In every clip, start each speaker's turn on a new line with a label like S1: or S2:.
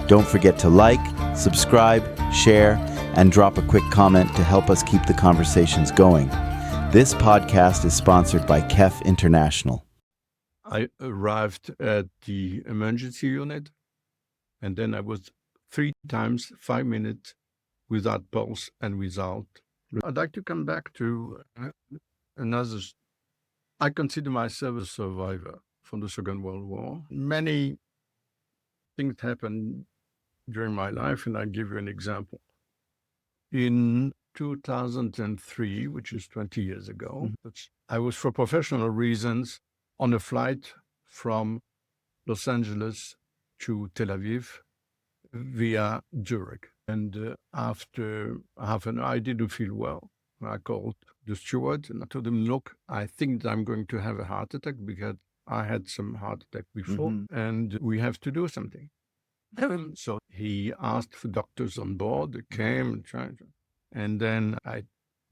S1: Don't forget to like, subscribe, share, and drop a quick comment to help us keep the conversations going. This podcast is sponsored by KEF International.
S2: I arrived at the emergency unit, and then I was 3 times 5 minutes without pulse and without. I'd like to come back to another. I consider myself a survivor from the Second World War. Many things happened during my life, and I'll give you an example. In 2003, which is 20 years ago, I was, for professional reasons, on a flight from Los Angeles to Tel Aviv via Zurich. And after half an hour, I didn't feel well. I called the steward and I told him, look, I think I'm going to have a heart attack because I had some heart attack before and we have to do something. So he asked for doctors on board. They came and tried. And then I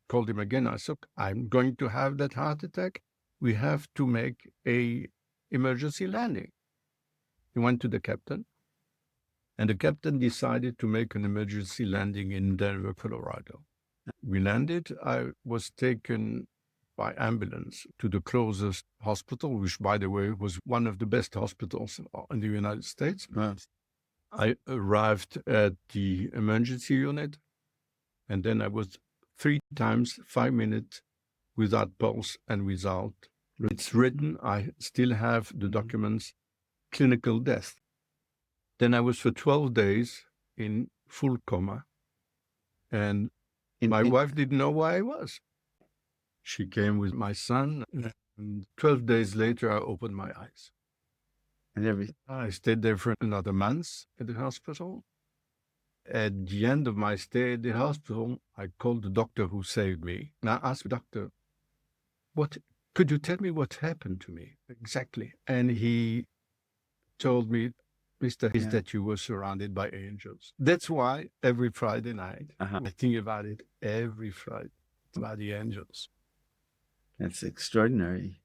S2: called him again. I said, I'm going to have that heart attack. We have to make a emergency landing. He went to the captain, and the captain decided to make an emergency landing in Denver, Colorado. We landed. I was taken by ambulance to the closest hospital, which, by the way, was one of the best hospitals in the United States.
S1: Nice.
S2: I arrived at the emergency unit, and then I was 3 times 5 minutes without pulse and without. It's written. I still have the documents. Clinical death. Then I was for 12 days in full coma, and my wife didn't know where I was. She came with my son, and 12 days later, I opened my eyes.
S1: And
S2: I stayed there for another month at the hospital. At the end of my stay at the hospital, I called the doctor who saved me. And I asked the doctor, could you tell me what happened to me exactly? And he told me, that you were surrounded by angels. That's why every Friday night, I think about it every Friday, about the angels.
S1: That's extraordinary.